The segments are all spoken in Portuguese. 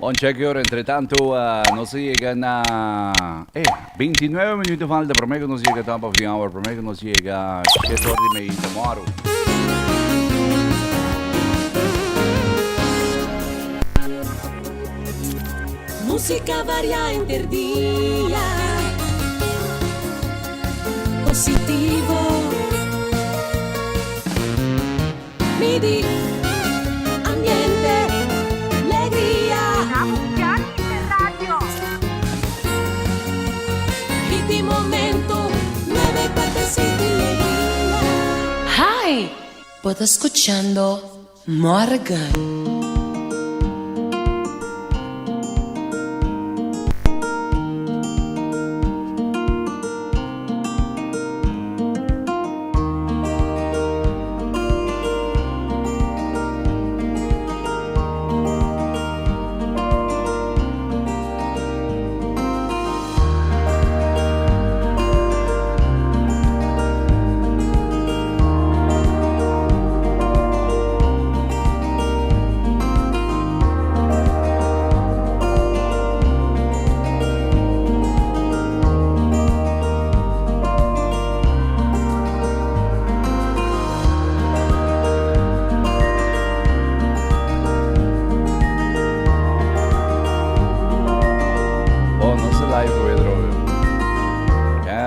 Bom check-in, entretanto, nos llegan a 29 minutos falta, por meio que nos llega top of the hour, por meio que nos llega 7h30 tomorrow. Música varia interdía, positivo, MIDI, ambiente, LEGRIA, hit di momento, 947 LEGRIA. Hi, puedo escuchando Morgan.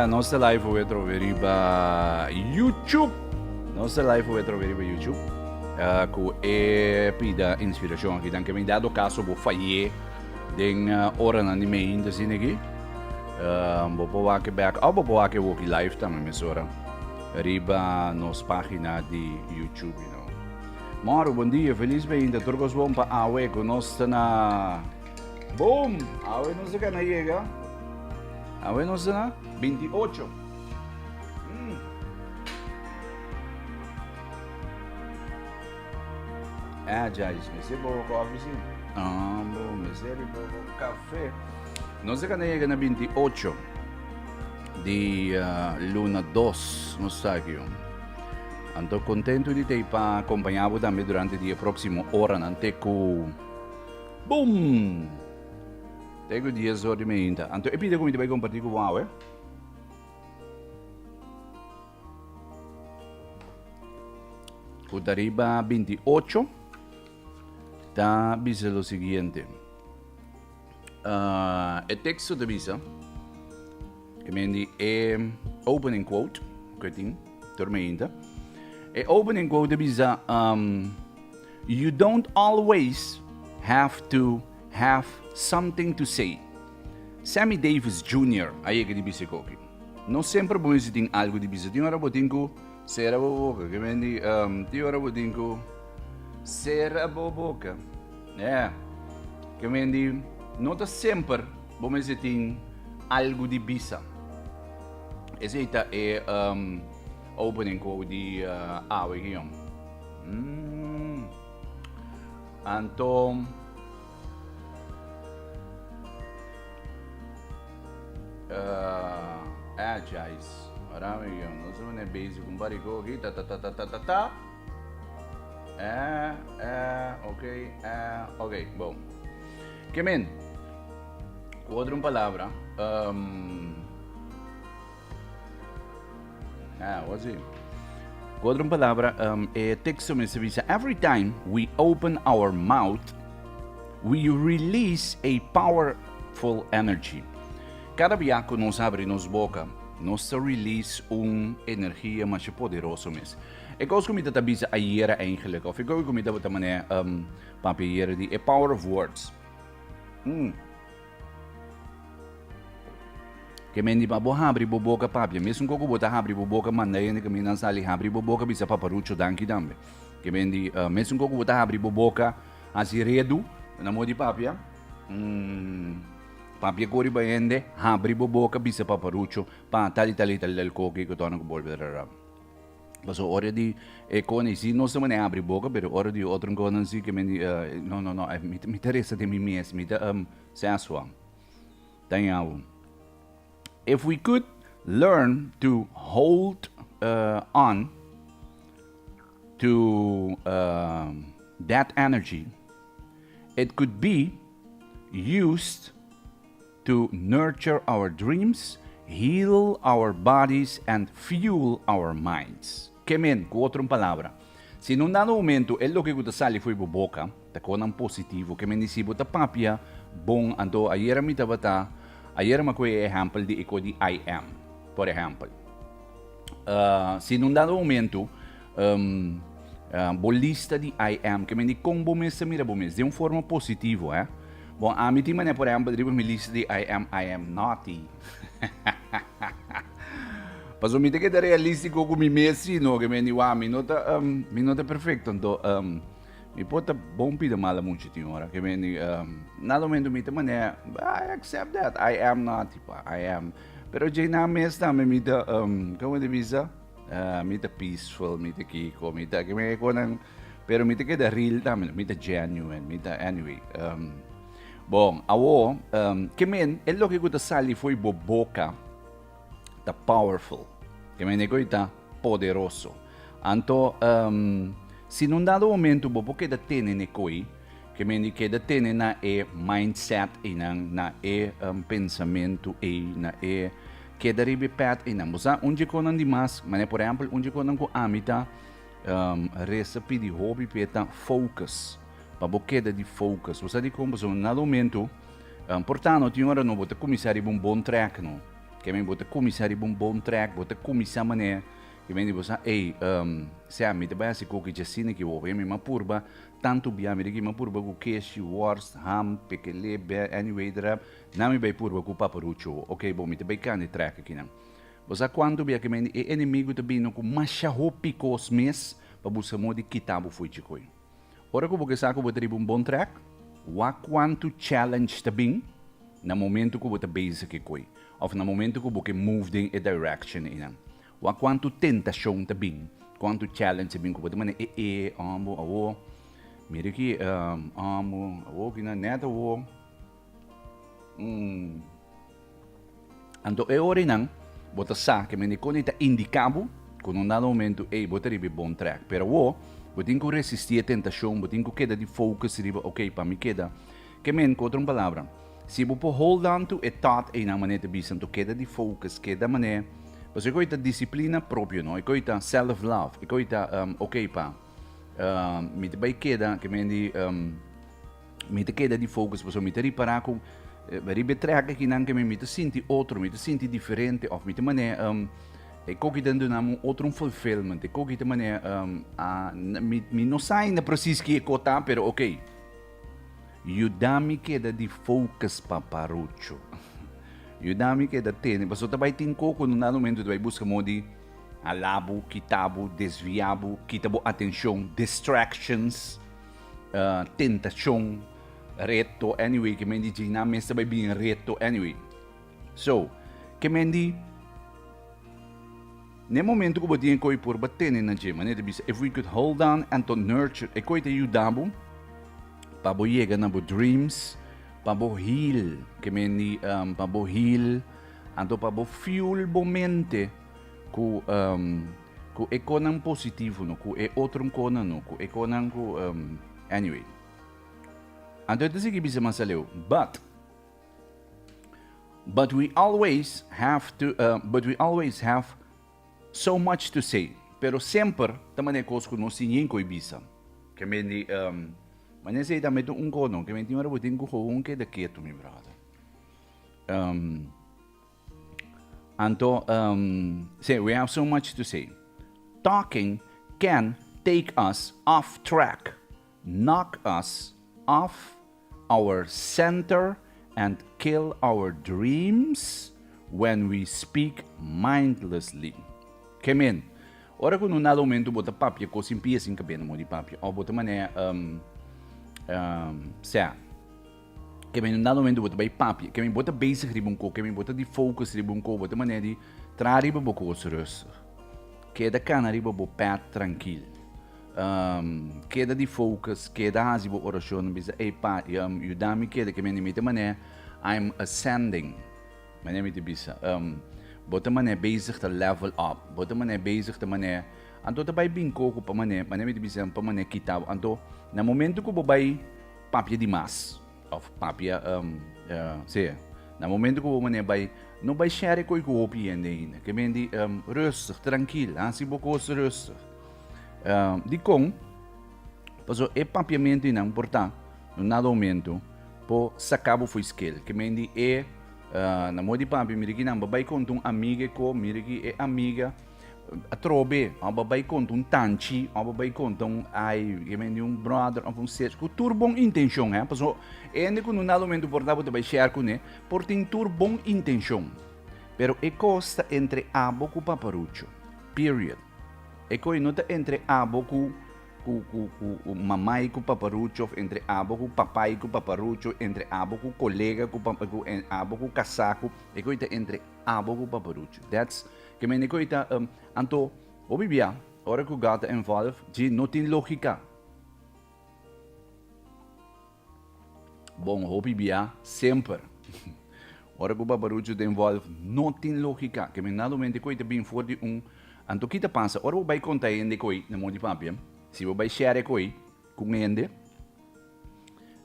Nostra live vuoi trovare YouTube. Nostra live vuoi trovare YouTube. Con pida inspirashon che anche mi dato caso può fare den ora non di me in de zin aqui. Bopo anche back, bopo anche walkie live também mesora. Riba nos página di YouTube, you know. Moro, bom dia, feliz bem-vinda. Turcos bom para awe com nós na boom. Awe não se cana chega. Awe não se na 28. Jais, me sei boa coffee sim. Bom, me sei boa café. Não se cana chega na 28 de luna 2, não está aqui. Estou contente de ter para acompanhar também durante a próxima hora, não tem com boom. Tenho 10 horas de manhã. Então, eu pedi como vai compartilhar com você. O tarifa 28 está dizendo o seguinte. O texto da visa é opening quote, que tem, tormenta. É opening quote da visa, you don't always have to have something to say. Sammy Davis Jr. aí é que diz aqui. Não sempre bom se tem algo de dizer. Tem hora botinho SERA BOKA, que vem tem hora botinho SERA BOKA. Que vem não tá sempre bom se tem algo de bisa. Esse é opening quote de awe aqui. Então Jais. Ora, não sei se é basic com barico aqui. Ok, bom. Que men? Outra palavra. What's it? Outra palavra é texto me diz: every time we open our mouth, we release a powerful energy. Cada vez que nós abrimos boca, nós release energia mais poderosa mesmo. É coisa que eu te disse ayer eigenlijk, of ik ook me dat mané papier die a power of words. Que men di babo abri boca papia, mesmo que eu botar abri boca mandei que me não sali abri boca bisa paparucho danki dambe. Que men di mesmo que eu botar abri boca asiredo na modi papia. Papia cori baende, abri boca bisa paparucho, pa tali del coque que torna que volver. Mas ora di con si non se me ne apri boca, però ora di outro coisa si che mi no, mi interessa de mim mesmo, mi sensual. Tenho. If we could learn to hold on to that energy, it could be used to nurture our dreams, heal our bodies, and fuel our minds. Kemen, com outra palavra. Se num dado momento, é o que eu sali foi boca, tá com um positivo, que me disse bota papia, bom, ando ayer me tabata, ayer me coi exemplo de eco de I am, por exemplo. Se num dado momento, bolista de I am, que me diz como mesmo mira bom mesmo, de uma forma positiva, Bom, a mim tem maneira, por exemplo, de uma lista de I am naughty. Mas o que é realístico com mim mesmo, não, que me diz, me nota perfeito, então, me pode bom pida mala muito, senhora, que me diz, nada menos me tem maneira, I accept that, I am naughty, I am, pero já na mesma, me dá, como de visa, me dá peaceful, me dá kiko, me dá, que me conang, pero me dá que da real, me dá genuine, me dá, anyway, bom, awo, que men, é o que eu sali foi boca, tá powerful, que men é tá poderoso. Então, se num dado momento bobo que da tene ne coi, que men que da tene na mindset e na pensamento e na que da ribe pat e na musa onde conan di mas, mas por exemplo, onde conan ko amita recipe de hobby peta focus. Para boqueda de focus, você de como so na momento, portanto, tinha hora não botar comissário um bom track não, que me botar comissário um bom track, botar comissário mané, que me diz você, se a mim te vai se coque já sine que vou ver me purba, tanto bia me daqui me purba com queijo, worst, ham, pequele, anyway, drap, não me vai purba com paparucho, ok, bom, me te vai carne track aqui não. Você quando bia que me é inimigo também não com machaho picos mes, para buscar modo de kitabo foi chicoi. Ora que você sabe que você tem bom track, quanto challenge também, no momento que você basic coi, ou no momento que você move in a direction ina. Quanto tentação também, quanto challenge também que você mane amo, mira aqui, amo, que na neta Então é hora não, você sabe que me conecta indicado, quando um dado momento, você tem bom track, pero você tem que resistir a tentação, você tem que quedar de focus, ok, para mim queda. Que men, com outra palavra, se você hold on to a thought em uma maneira de visão, tu queda de focus, queda maneira, você coita disciplina própria, não? Coita self-love, coita, ok, pá, me te vai queda, que men di, me te queda de focus, você me te reparar com, ribetraga que não que me te senti outro, me te senti diferente, ou me te maneira, e koki dando na outro fulfillment, e koki de maneira me não sai na processo que é pero ok. Yudami queda de focus paparucho. Yudami queda tem, mas você vai ter coco no dado momento vai buscar modi alabo, kitabo, desviabo, kitabo atenção, distractions, tentação, reto, anyway, que me diz na mesa vai bem reto, anyway. So, que me diz no momento que você tem por bater na gema, né? If we could hold on and to nurture, e coisa ajudamos para você chegar na dreams, para você heal, que me para você heal, então para você fuel a mente com econom positivo, no, com outro conan, no, com econom anyway. Então isso que bisa masaleu, but we always have so much to say, pero sempre também é coisa que nós tínhamos que bisa. Que me di, mas sei também cono, que me tinha uma tem que que da quieto, meu brother. Então, say we have so much to say. Talking can take us off track, knock us off our center, and kill our dreams when we speak mindlessly. Kemen, ora que no nada momento bota papia com simpia sem cabelo mo de papia, ou bota mané que no nada momento bota bem papia, que bota basic ribunco, que bota de focus ribunco, bota mané de trari boco os que da cana riba bo pat tranquilo, queda de focus, queda hasibo oração, bisa pa yudami queda que me nimita mané, I'm ascending, mané me bisa bota mané bezig te level up, bota mané bezig te mané, anto tabay bingko ko pa mané me bisa pa mané kitab, anto na momento ko babay papya di mas, of papia, zie, na momento que você vai, não vai share com o opinião ainda, que mendi rustig, tranquilo, assim bocos rustig. Di com, paso é papiamento não importante, no nada momento, po sacabo foi skill, que mendi é na modi papi, miri que não, vai com um amiga com, miri que é amiga a trobe, vai com um tanchi, vai com um ai, que mendi um brother, um ser, com tur bom intenção, paso é que no nada momento importante vai share com ele, por tem tur bom intenção, pero é costa entre abo com paparucho, period. E coi nota entre abo com mamãe com paparucho, entre abo com papai com paparucho, entre abo com colega com abo com casaco, e coi entre abo com paparucho. That's que me coi anto o bibia, ora que o gato envolve, de não tem lógica. Bom, o bibia sempre. Ora que o paparucho envolve, não tem lógica, que me nada mente coi bem for de anto kita pensa, ora vai contar ainda coi na mão de papel, se vai share coi com ainda,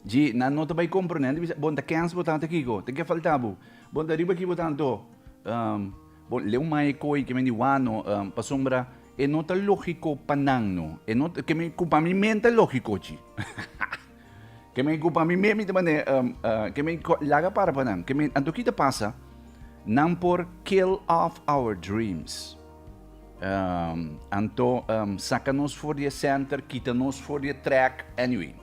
de na nota vai compreender, bom tá cansa botar aqui go, tem que faltar bu, bom tá riba aqui botando, bom leu mais coi que me di wano, pa sombra e nota lógico panangno, e nota que me culpa mi mente lógico chi, que me culpa mi mente também, que me laga para panang, que me anto kita passa, não por kill off our dreams. Anto saca-nos for the center, quita-nos for the track, anyway.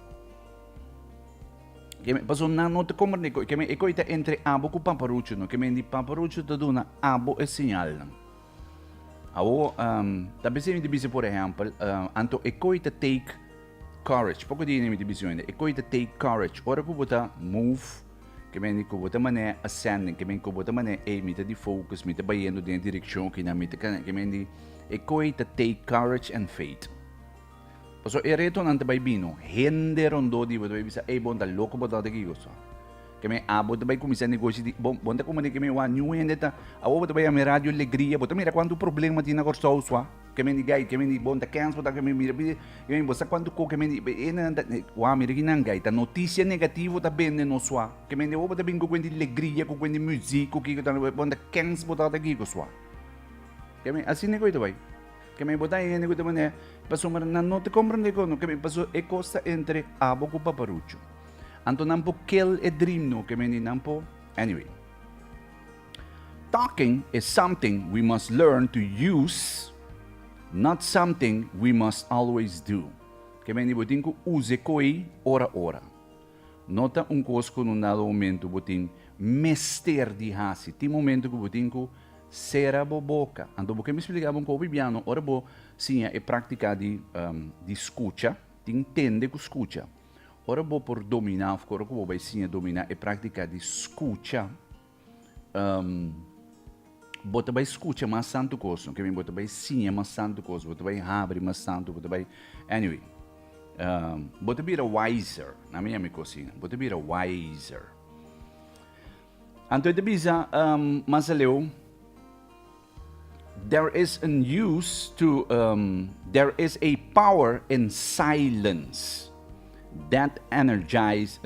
Paso na nota como que me ecoita entre abo com paparucho, no que me di paparucho te dona abo e sinal. Awo também se me dice por exemplo, anto ecoita take courage, pouco de me dice ainda, ecoita take courage, ora que bota move, que me dico bota mané ascending, que me dico bota mané mita de focus, mita bayendo de direção que na mita que me di ecoita take courage and faith. So reto nante bay bino, hende rondo di bota bisa bon da loko bota de gigoso. Que me abo de bay comisa negócio di bon da como que me wa new hende ta awo bota bay a radio alegria, bota mira quando problema tinha corso uswa. Que me diga que me di bon da cans bota que me mira que me bosa quando ko que me di ena wa mira que nangai ta notícia negativo ta bene no swa. Que me di bota bingo com di alegria, com di música, que ta bon da cans bota de gigoso. Que me assim negócio bay. Que me botar aí nego também passou mas não te compreende como que me passou é costa entre abo com paparucho anto não po kill e dream no que me não po anyway talking is something we must learn to use, not something we must always do. Que me botin ko use coi ora nota coisa com um dado momento botin mester di hasi ti momento que botin ko SERA BOKA. Ando porque me explicava com o bibiano, ora bo sim é prática de escuta, de entender com escuta. Ora bo por dominar, ora bo vai sim dominar é prática de escuta. Bota vai escuta mais santo coisa, que me bota vai sim mais santo coisa, bota vai abre mais santo, bota vai anyway. Bota vira wiser, na minha cocina, bota vira wiser. Anto de bisa mas leu there is a power in silence that energize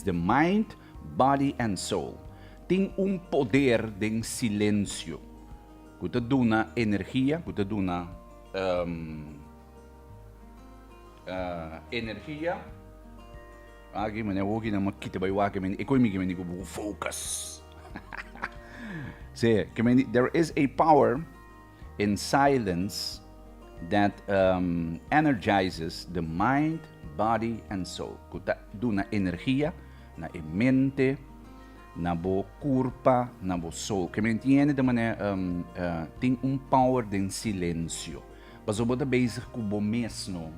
the mind, body and soul. Tem poder de silêncio. Que te dona energia, que te dona energia. Aqui mane woki na makita bay waki men ikoy mi men ko focus. Say, there is a power in silence that energizes the mind, body, and soul. Kuta duna energia na mente, na bo corpo, na bo soul. Que me entiende de maneira tem power de silêncio. Mas eu vou bezig com bo mesmo.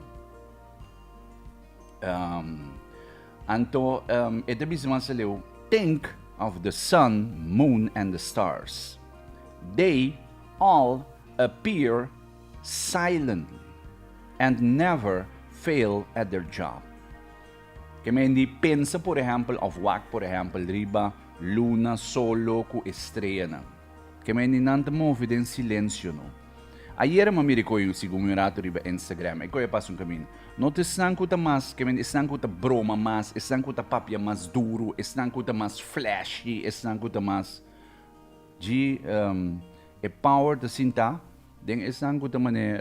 Anto ete bisman se leu think of the sun, moon, and the stars. They all appear silently and never fail at their job. Que me hindi pensa, por ejemplo, of wak, por ejemplo, riba, luna, solo, ku estrella na. Que me hindi nanta move den silêncio, no. Ayer mamiri ko yung siguro yung rato riba Instagram. Iko ya pasun caminho. No te sankuta mas, que sankuta broma mas, sankuta papia mas duro, sankuta mas flashy, sankuta mas de power da sinta, den sankuta mane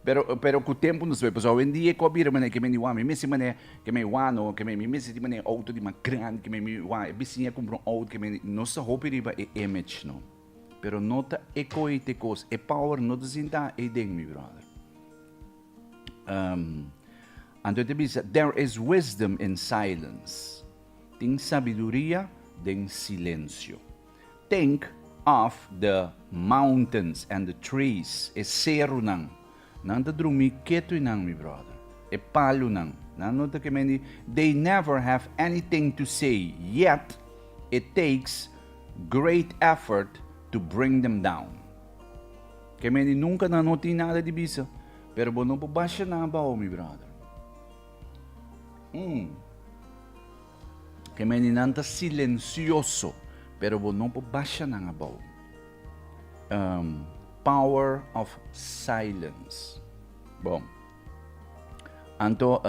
pero com o tempo nos vê, pessoal, em dia que eu vira mané que me wame, messi mané que me wano, que me messi de mané auto de uma grande, que me wa, bisinha comprou auto que me nossa roupa riba é image não. Pero nota ecoite cos, e power no desinta e ding, mi brother. Anto te bisa, there is wisdom in silence. Ting sabiduria den silencio. Think of the mountains and the trees. E seru nang. Nanta drumi keto nang, mi brother. E palo nang. Nanota que meni, they never have anything to say, yet it takes great effort to bring them down. Que meni nunca nanoti nada de bisa. Pero bo não baixa na bao, mi brother. Que meni nanta silencioso. Pero bo não baixa na bao. Power of silence. Bom. Anto,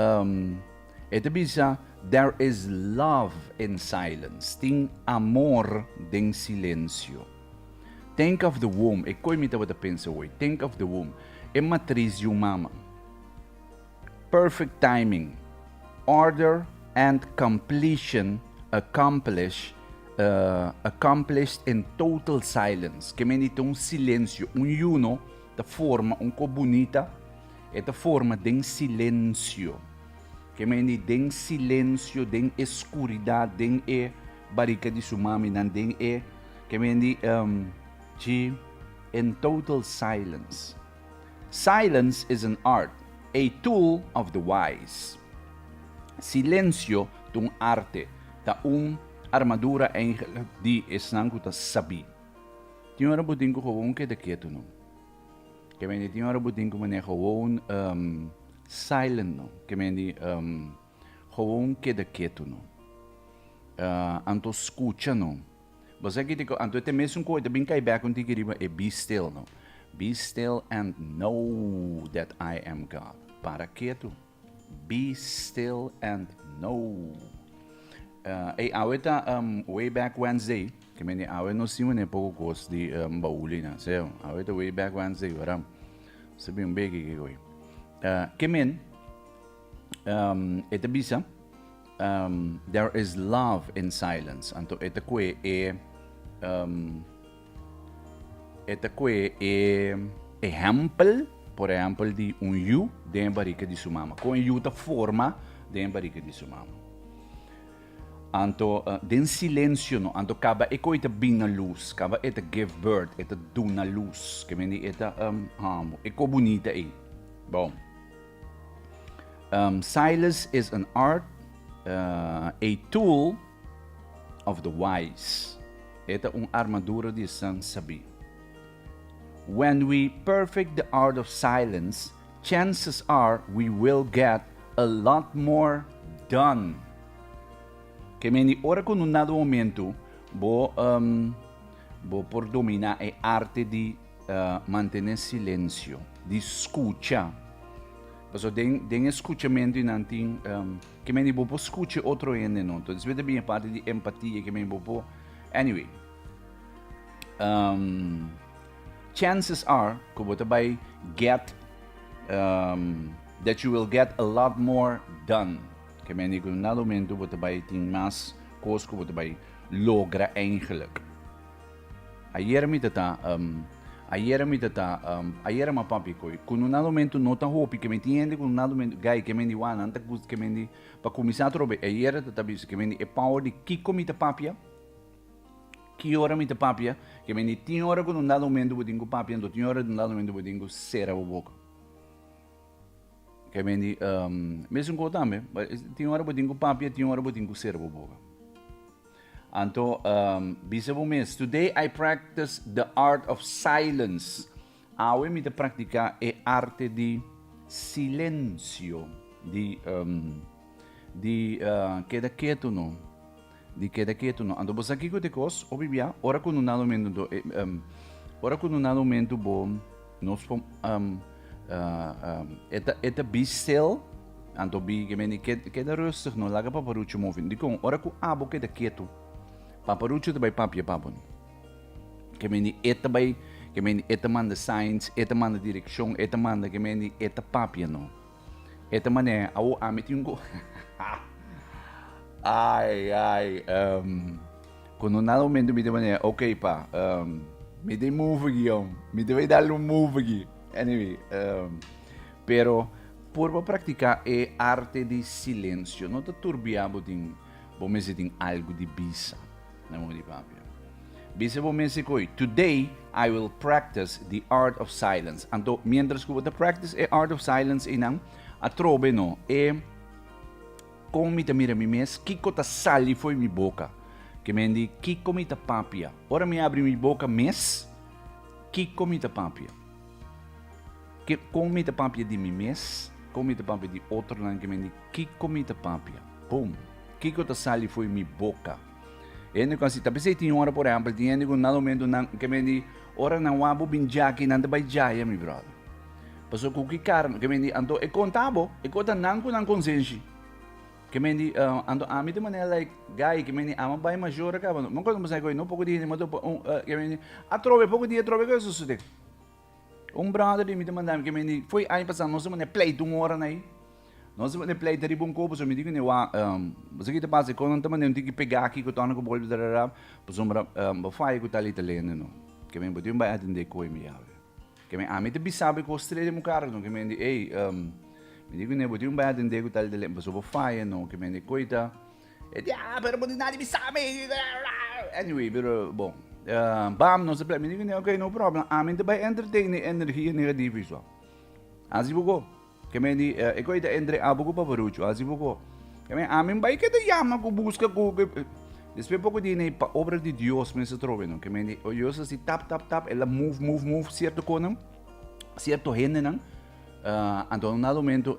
ito bisa, there is love in silence. Ting amor den silencio. Think of the womb. E koi mita wata pensa hoy. Think of the womb. E matriz yung mama. Perfect timing. Order and completion accomplished in total silence. Que menita un silêncio. Un yuno, da forma un co bonita. E da forma den silêncio. Que meni den silêncio, den escuridade, den e barrica di sumami, nan den e. Que meni in total silence. Silence is an art, a tool of the wise. Silencio tung arte, ta armadura eigenlijk di esnanku ta sabi. Tinhora budin ko gewoon ke de keto no. Kemeni tinhora budin ko mane gewoon silent no. Kemeni gewoon ke de keto no. Anto escucha no. Você que te anto te mesmo coisa bem cai back onde que riba é be still no. Be still and know that I am God. Para quieto. Be still and know. Aweta way back Wednesday, que meni awe no simo ne pouco gos di bauli na. So, aweta way back Wednesday, waram. Sabi um begi que goi. Que men eta bisa there is love in silence. Anto eta kwe exemplo, por exemplo, de yu de barrica de sumama. Com yu da forma de barrica de sumama. Anto, den silêncio no, anto kaba coita bem na luz, kaba eta give birth, eta do na luz, que meni eta eco bonita aí. Bom. Silence is an art, a tool of the wise. Eta armadura de san sabi. When we perfect the art of silence, chances are we will get a lot more done. Que meni ora con un dado momento bo por dominar a arte de mantener silêncio, de escucha. Então, den escuchamento e nantin que meni bo escuche outro ende não. Então, isso é bem a parte de empatia que meni bo. Anyway, chances are that you will get a lot more done. Que men ik na momento wat bij ting mas coisas que wat bij logra eigenlijk. Ayer ma papi koi. Com um momento não tá hopi que me entende com um momento gai que me diwan anta que me para começar a trobe. Ayer tá bis que me é power de que comita papia. Que hora me papia que me tinha hora com um momento bodingo papia, do tinha hora com um momento bodingo SERA BOKA. Que me mesmo com também, tinha hora bodingo papia, tinha hora bodingo SERA BOKA. Anto, bisabo mes, today I practice the art of silence. Awe me praticar é arte de silêncio, de queda quieto no. De queda quieto no. Ando bosa aqui com decos, obvia, ora com um momento ora quando nada momento bom, nós fomos eta bistel, anto bi que meni que da rustig no laga paparucho moving. Dikon ora ku abo que da quieto. Paparucho também papia papon. Que meni eta bay, que meni eta manda science, eta manda direção, eta manda que meni eta papia no. Eta mané ao amitingo. Ai, quando nada momento me de mané, ok pá, me de move aqui, me de vai dar move aqui. Anyway, pero por praticar é arte de silêncio, não te turbiabo din, bom tem algo de bisa, não de papia. Bisa bom coi, today I will practice the art of silence. Anto, mientras que eu practice a art of silence inang, a trobe no, como me mira mi mes, kiko ta sali foi mi boca, que me di kiko me ta papia. Ora me abre mi boca mes, kiko me ta papia. Que com me ta papia de mi mes, com me ta papia de outro lang que me di kiko me ta papia. Boom, kiko ta sali foi mi boca. Ene kasi tapos tinha hora por exemplo, tinha com nada momento nang que me di ora na wabo binjaki nanda bay jaya mi brother. Paso com que cara, que me di anto e contabo, e conta nang com consciência. Que me di ando a mim de maneira like guy que me di ama bay major ka, não quando você coi não pouco dia, mas que me di a trove pouco dia trove que isso sucede. Brother de me mandar que me di foi aí passando nós mané play de hora aí. Nós mané play de bom copo, so me digo né wa você que te passa quando não mané tem que pegar aqui com tona com bol de dará, pois fai com tal italiano no. Que me botou vai atender coi me ave. Que me a mim de sabe com estrela de meu carro, que me di ei me digo né botou vai atender com tal de pois eu fai no que me di coita. E pero não nada me sabe. Anyway, pero bom. Bam, não se play. Me digo né ok, no problem. A mim de vai entertain energia negativa isso. Assim vou que me di e coita entre abugo paparucho, assim vou que me a mim vai que te chama com busca com depois pouco de nem obra de Deus me se trove no que me di o Deus assim tap ela move certo cono certo rende não então nada momento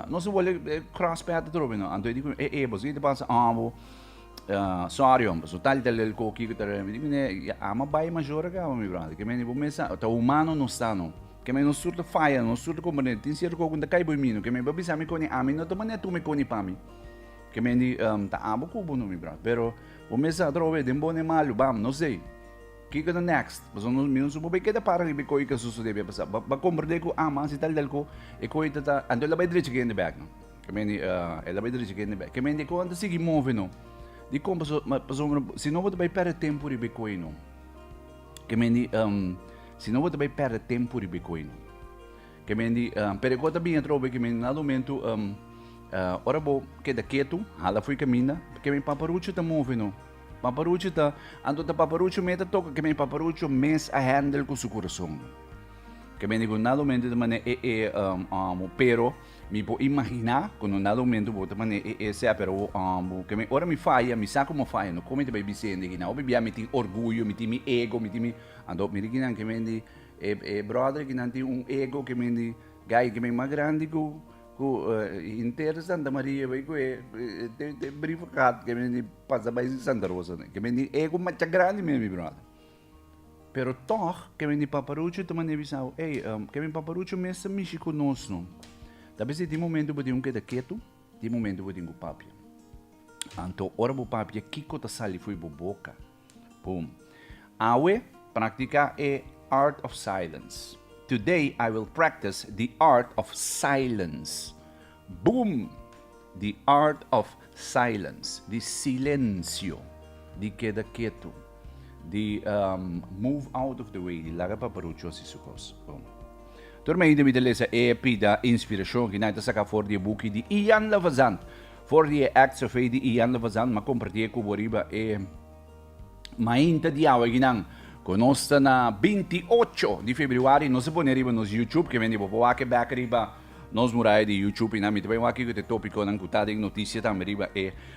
não se vole cross path trove no então digo você te passa sorry so tal del coqui que me digo né ama bai major ka mi brother que me di bomesa o humano não está no que me não surta faia não surta como né tem certo coco da cai boi mino que me babisa me coni a mim não toma né tu me coni pa mim que me di tá abo cubo no mi brother pero bomesa trove dem bone malo bam não sei que the next mas não me não subo bem que da para ribe coi que susu deve passar ba comprender ko ama si tal del ko e coi tá ando la vai direito in the back no que me di ela vai direito in the back que me di quando sigi move no di como se não vou vai perder tempo ribe coi no que me di se não vou vai perder tempo ribe coi no que me di per conta bem trobe que me nada momento ora bo que da quieto hala fui caminha que me paparucho tá move no paparucho tá ando da paparucho meta toca que me paparucho mes a handle com seu coração que me digo nada momento de maneira pero me vou imaginar quando nada momento vou de maneira se pero que me ora me faia me saco como faia no como te vai dizer que não bebia me tem orgulho me tem ego me tem ando me digo que me di brother que não tem ego que me di guy que me mais grande inteiro Santa Maria vai te briefcard que me passa bem Santa Rosa que me ego mais grande mesmo brother pero toch que me paparucho também avisou que me paparucho mesmo mexe conosco talvez de momento pode que da quieto de momento pode com papia então ora bo papia kiko ta sali foi bo boca boom awe praticar art of silence. Today I will practice the art of silence. Boom! The art of silence. The silêncio. De queda quieto. The move out of the way. De laga paparucho si sukos. Boom. Turma ainda me deleza pida inspirashon que naita saka for die boekie di Ian Lavazant. For die acts of faith di Ian Lavazant ma compartilhe ko boriba mainta di awa ginang. Conosca na 28 de fevereiro, nós vamos arriba nos YouTube, que vem de boa que back arriba nos murai de YouTube, na mitad vai aqui que te tópico nan cutada em notícia também arriba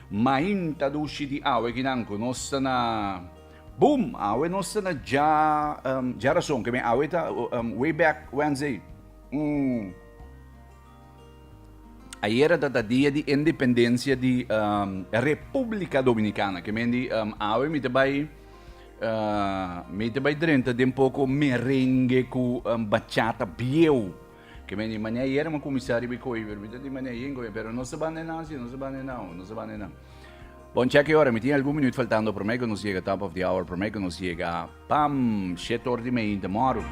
mainta do de awe que nan conosca na boom, awe nossa na DJARASON, que vem awe tá way back Wednesday. Aí era da dia de independência de República Dominicana, que vem de awe me vai Mete by drenta de um pouco merengue com bachata bieu. Que me mania era uma comissária bicoi, permite de mania yengo, pero não se bane não, não se bane não. Bom, check ora, me tinha algum minuto faltando, por me que nos chega top of the hour, por me que nos chega, pam, 7 horas e meia, moro.